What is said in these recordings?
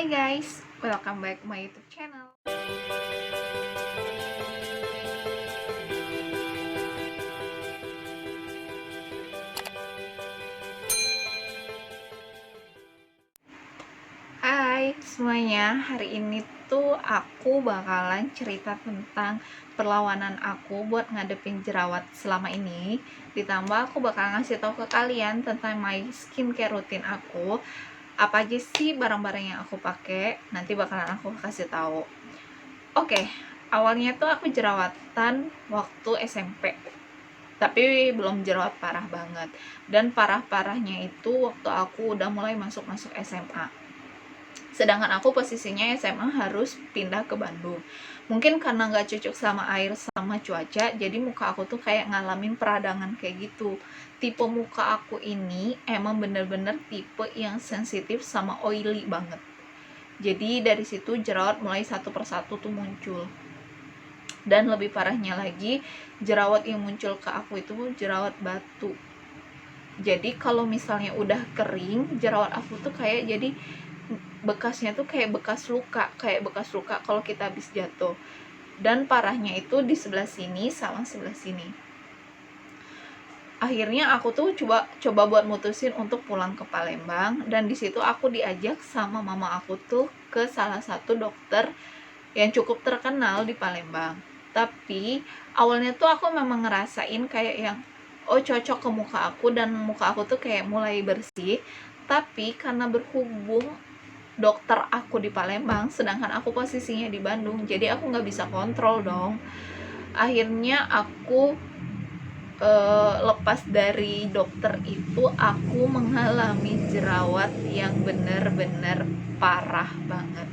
Hai guys, welcome back my YouTube channel. Hai semuanya, hari ini tuh aku bakalan cerita tentang perlawanan aku buat ngadepin jerawat selama ini. Ditambah aku bakal ngasih tahu ke kalian tentang my skincare rutin aku. Apa aja sih barang-barang yang aku pakai? Nanti bakalan aku kasih tahu. Oke, awalnya tuh aku jerawatan waktu SMP. Tapi belum jerawat parah banget. Dan parah-parahnya itu waktu aku udah mulai masuk SMA. Sedangkan aku posisinya SMA harus pindah ke Bandung. Mungkin karena nggak cocok sama air sama cuaca, jadi muka aku tuh kayak ngalamin peradangan kayak gitu. Tipe muka aku ini emang bener-bener tipe yang sensitif sama oily banget. Jadi dari situ jerawat mulai satu persatu tuh muncul. Dan lebih parahnya lagi, jerawat yang muncul ke aku itu jerawat batu. Jadi kalau misalnya udah kering, jerawat aku tuh kayak jadi bekasnya tuh kayak bekas luka kalau kita habis jatuh. Dan parahnya itu di sebelah sini sama sebelah sini. Akhirnya aku tuh coba buat mutusin untuk pulang ke Palembang, dan di situ aku diajak sama mama aku tuh ke salah satu dokter yang cukup terkenal di Palembang. Tapi awalnya tuh aku memang ngerasain kayak yang cocok ke muka aku, dan muka aku tuh kayak mulai bersih. Tapi karena berhubung dokter aku di Palembang sedangkan aku posisinya di Bandung, jadi aku nggak bisa kontrol dong. Akhirnya aku lepas dari dokter itu, aku mengalami jerawat yang bener-bener parah banget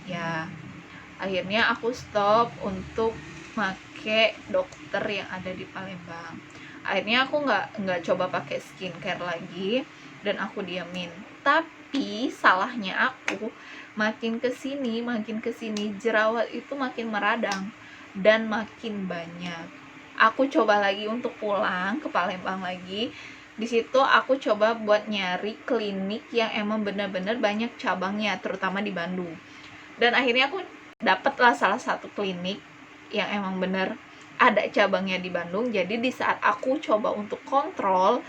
ya. Akhirnya aku stop untuk make dokter yang ada di Palembang. Akhirnya aku nggak coba pakai skincare lagi, dan aku diamin. Tapi salahnya aku makin kesini jerawat itu makin meradang dan makin banyak. Aku coba lagi untuk pulang ke Palembang lagi. Di situ aku coba buat nyari klinik yang emang benar-benar banyak cabangnya, terutama di Bandung. Dan akhirnya aku dapatlah salah satu klinik yang emang bener ada cabangnya di Bandung. Jadi di saat aku coba untuk kontrol,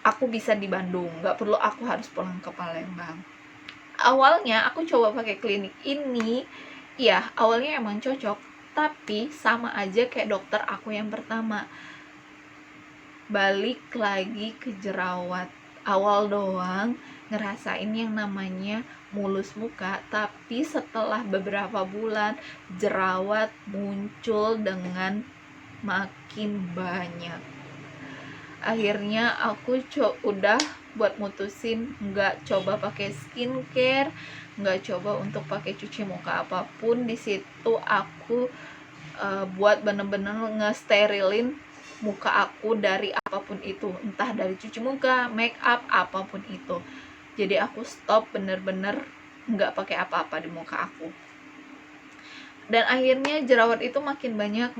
aku bisa di Bandung, nggak perlu aku harus pulang ke Palembang. Awalnya aku coba pakai klinik ini, ya awalnya emang cocok, tapi sama aja kayak dokter aku yang pertama, balik lagi ke jerawat. Awal doang ngerasain yang namanya mulus muka, tapi setelah beberapa bulan jerawat muncul dengan makin banyak. Akhirnya aku udah buat mutusin nggak coba pakai skincare, nggak coba untuk pakai cuci muka apapun. Di situ aku buat bener-bener ngesterilin muka aku dari apapun itu, entah dari cuci muka, make up, apapun itu. Jadi aku stop bener-bener nggak pakai apa-apa di muka aku. Dan akhirnya jerawat itu makin banyak.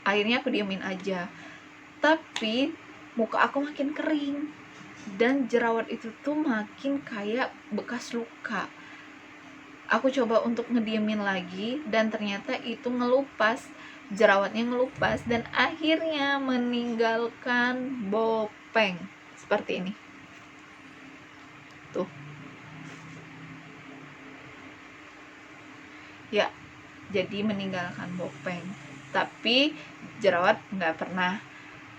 Akhirnya aku diamin aja. Tapi muka aku makin kering, dan jerawat itu tuh makin kayak bekas luka. Aku coba untuk ngediemin lagi, dan ternyata itu jerawatnya ngelupas, dan akhirnya meninggalkan bopeng seperti ini tuh ya. Jadi meninggalkan bopeng, tapi jerawat nggak pernah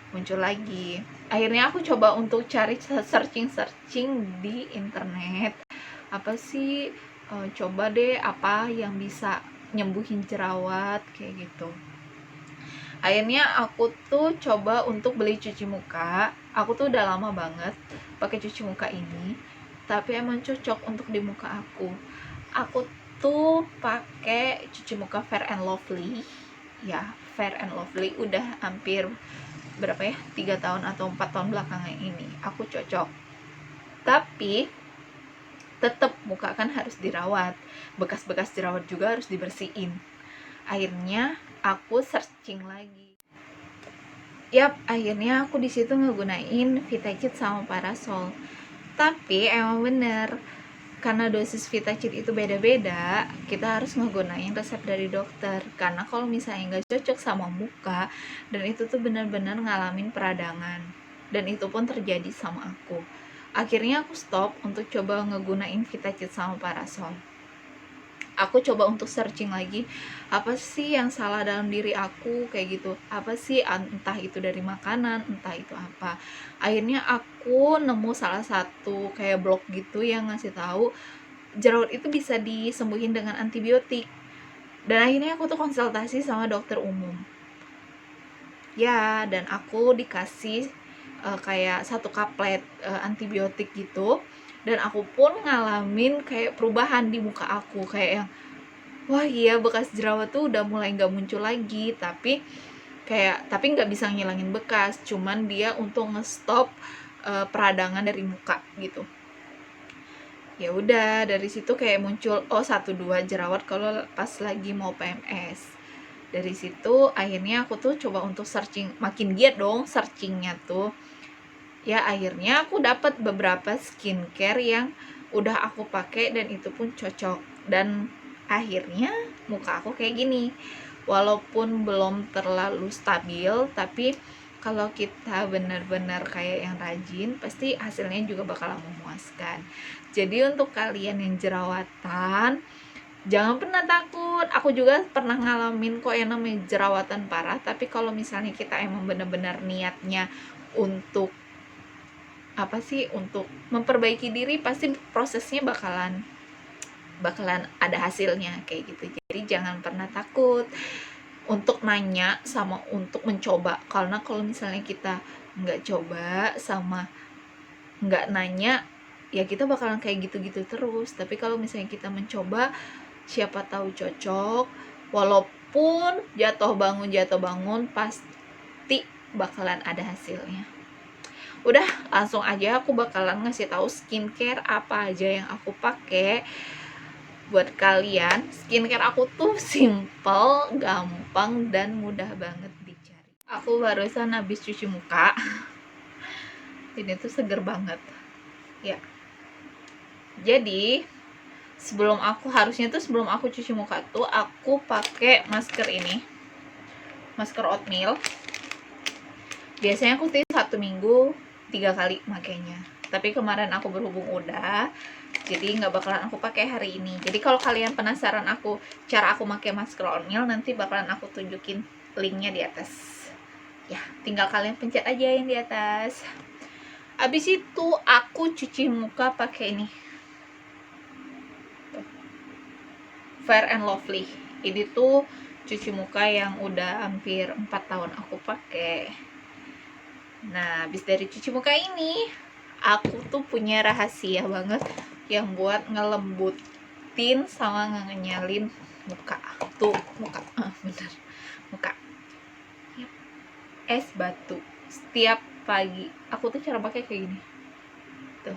muncul lagi. Akhirnya aku coba untuk cari searching di internet, apa sih, coba deh apa yang bisa nyembuhin jerawat kayak gitu. Akhirnya aku tuh coba untuk beli cuci muka. Aku tuh udah lama banget pakai cuci muka ini, tapi emang cocok untuk di muka aku. Aku tuh pakai cuci muka Fair and Lovely ya. Fair and Lovely udah hampir berapa ya, 3 tahun atau 4 tahun belakangan ini aku cocok. Tapi tetap muka kan harus dirawat, bekas-bekas jerawat juga harus dibersihin. Akhirnya aku searching lagi. Akhirnya aku di situ ngegunain Vitakids sama Parasol. Tapi emang bener, karena dosis Vitacit itu beda-beda, kita harus ngegunain resep dari dokter. Karena kalau misalnya nggak cocok sama muka, dan itu tuh benar-benar ngalamin peradangan, dan itu pun terjadi sama aku. Akhirnya aku stop untuk coba ngegunain Vitacit sama Parasol. Aku coba untuk searching lagi, apa sih yang salah dalam diri aku, kayak gitu, apa sih, entah itu dari makanan, entah itu apa. Akhirnya aku nemu salah satu kayak blog gitu yang ngasih tahu jerawat itu bisa disembuhin dengan antibiotik. Dan akhirnya aku tuh konsultasi sama dokter umum ya, dan aku dikasih kayak satu kaplet antibiotik gitu. Dan aku pun ngalamin kayak perubahan di muka aku, kayak yang wah iya, bekas jerawat tuh udah mulai nggak muncul lagi, tapi nggak bisa ngilangin bekas, cuman dia untuk ngestop peradangan dari muka gitu. Ya udah, dari situ kayak muncul 1-2 jerawat kalau pas lagi mau PMS. Dari situ akhirnya aku tuh coba untuk searching, makin giat dong searchingnya tuh. Ya akhirnya aku dapat beberapa skincare yang udah aku pakai dan itu pun cocok, dan akhirnya muka aku kayak gini. Walaupun belum terlalu stabil, tapi kalau kita benar-benar kayak yang rajin, pasti hasilnya juga bakal memuaskan. Jadi untuk kalian yang jerawatan, jangan pernah takut. Aku juga pernah ngalamin kok yang namanya jerawatan parah, tapi kalau misalnya kita emang benar-benar niatnya untuk untuk memperbaiki diri, pasti prosesnya bakalan ada hasilnya kayak gitu. Jadi jangan pernah takut untuk nanya sama untuk mencoba, karena kalau misalnya kita nggak coba sama nggak nanya, ya kita bakalan kayak gitu-gitu terus. Tapi kalau misalnya kita mencoba, siapa tahu cocok. Walaupun jatuh bangun pasti bakalan ada hasilnya. Udah, langsung aja aku bakalan ngasih tahu skincare apa aja yang aku pakai buat kalian. Skincare aku tuh simple, gampang, dan mudah banget dicari. Aku barusan habis cuci muka. Ini tuh seger banget. Ya. Jadi, sebelum aku cuci muka tuh aku pakai masker ini. Masker oatmeal. Biasanya aku tuh 1 minggu 3 kali makainya, tapi kemarin aku berhubung udah, jadi nggak bakalan aku pakai hari ini. Jadi kalau kalian penasaran cara aku pakai masker oatmeal, nanti bakalan aku tunjukin linknya di atas ya, tinggal kalian pencet aja yang di atas. Abis itu aku cuci muka pakai ini tuh, Fair and Lovely. Ini tuh cuci muka yang udah hampir 4 tahun aku pakai. Nah, habis dari cuci muka ini, aku tuh punya rahasia banget yang buat ngelembutin sama ngenyalin muka. Tuh, muka. Bener. Muka. Es batu. Setiap pagi. Aku tuh cara pakai kayak gini. Tuh.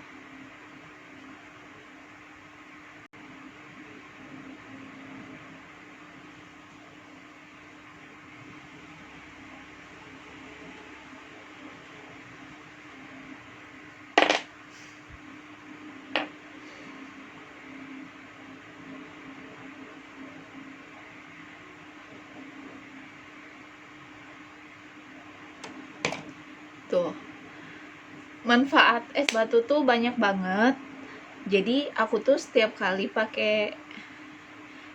Tuh. Manfaat es batu tuh banyak banget. Jadi aku tuh setiap kali pakai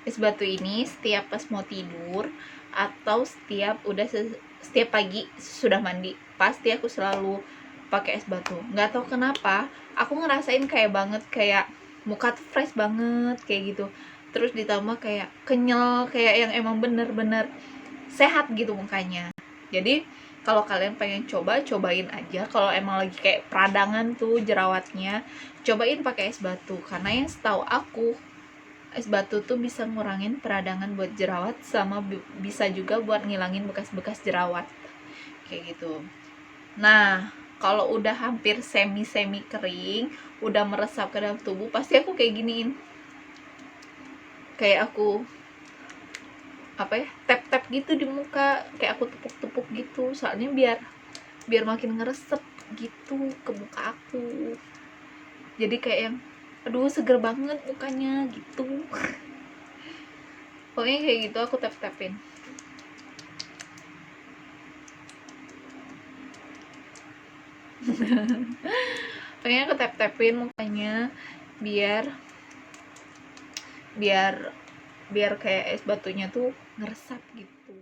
es batu ini setiap pas mau tidur, atau setiap pagi sudah mandi, pasti aku selalu pakai es batu. Nggak tahu kenapa, aku ngerasain kayak muka tuh fresh banget kayak gitu. Terus ditambah kayak kenyal, kayak yang emang bener-bener sehat gitu mukanya. Jadi kalau kalian pengen cobain aja. Kalau emang lagi kayak peradangan tuh jerawatnya, cobain pakai es batu. Karena yang setahu aku, es batu tuh bisa ngurangin peradangan buat jerawat, sama bisa juga buat ngilangin bekas-bekas jerawat kayak gitu. Nah, kalau udah hampir semi kering, udah meresap ke dalam tubuh, pasti aku kayak giniin. Kayak aku tap gitu di muka, kayak aku tepuk-tepuk gitu, soalnya biar makin ngeresep gitu ke muka aku. Jadi kayak yang aduh seger banget mukanya gitu. Pokoknya kayak gitu aku tap-tapin. Pokoknya aku tap-tapin mukanya biar biar biar kayak es batunya tuh ngeresap gitu.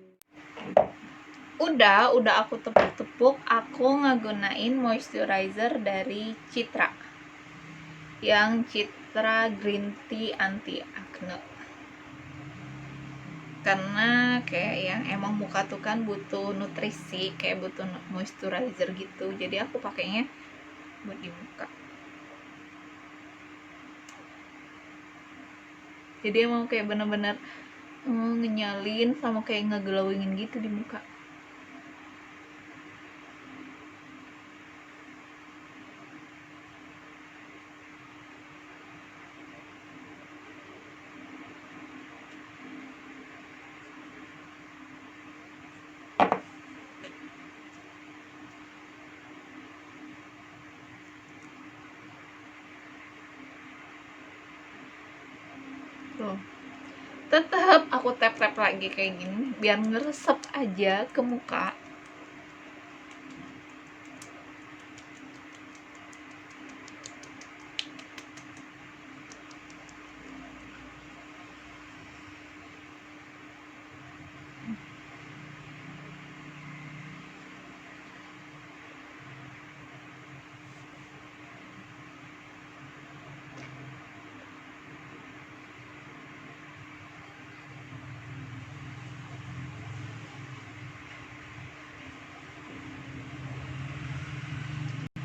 Udah aku tepuk-tepuk, aku ngegunain moisturizer dari Citra yang Citra Green Tea Anti Acne, karena kayak yang emang muka tuh kan butuh nutrisi, kayak butuh moisturizer gitu, jadi aku pakainya buat di muka. Jadi emang kayak bener-bener ngenyalin sama kayak ngeglowingin gitu di muka. Tuh, tetap aku tap-tap lagi kayak gini biar ngeresep aja ke muka.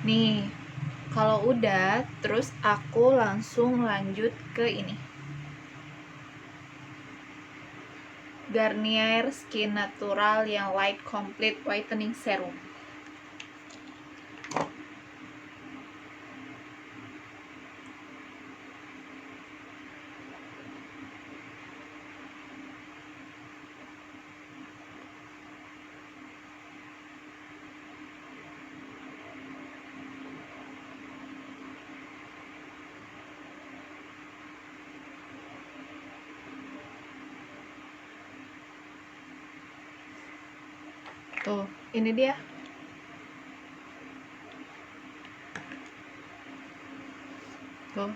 Nih, kalau udah, terus aku langsung lanjut ke ini. Garnier Skin Natural yang Light Complete Whitening Serum. Tuh, ini dia. Tuh,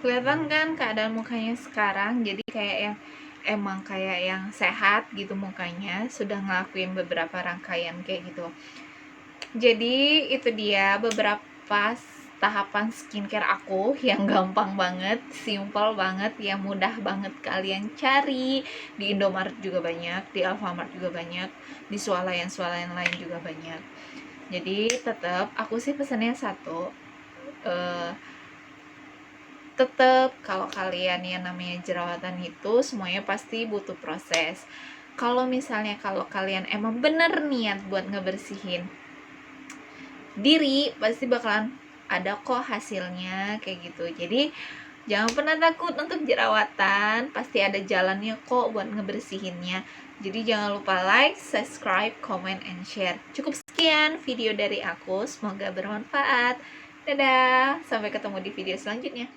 kelihatan kan keadaan mukanya sekarang, jadi kayak yang emang kayak yang sehat gitu mukanya, sudah ngelakuin beberapa rangkaian kayak gitu. Jadi itu dia beberapa tahapan skincare aku yang gampang banget, simple banget, yang mudah banget kalian cari. Di Indomaret juga banyak, di Alfamart juga banyak, di swalayan lain juga banyak. Jadi tetap aku sih pesannya satu, tetap kalau kalian yang namanya jerawatan itu semuanya pasti butuh proses. Kalau misalnya kalau kalian emang bener niat buat ngebersihin diri, pasti bakalan ada kok hasilnya kayak gitu. Jadi jangan pernah takut untuk jerawatan, pasti ada jalannya kok buat ngebersihinnya. Jadi jangan lupa like, subscribe, comment, and share. Cukup sekian video dari aku, semoga bermanfaat. Dadah, sampai ketemu di video selanjutnya.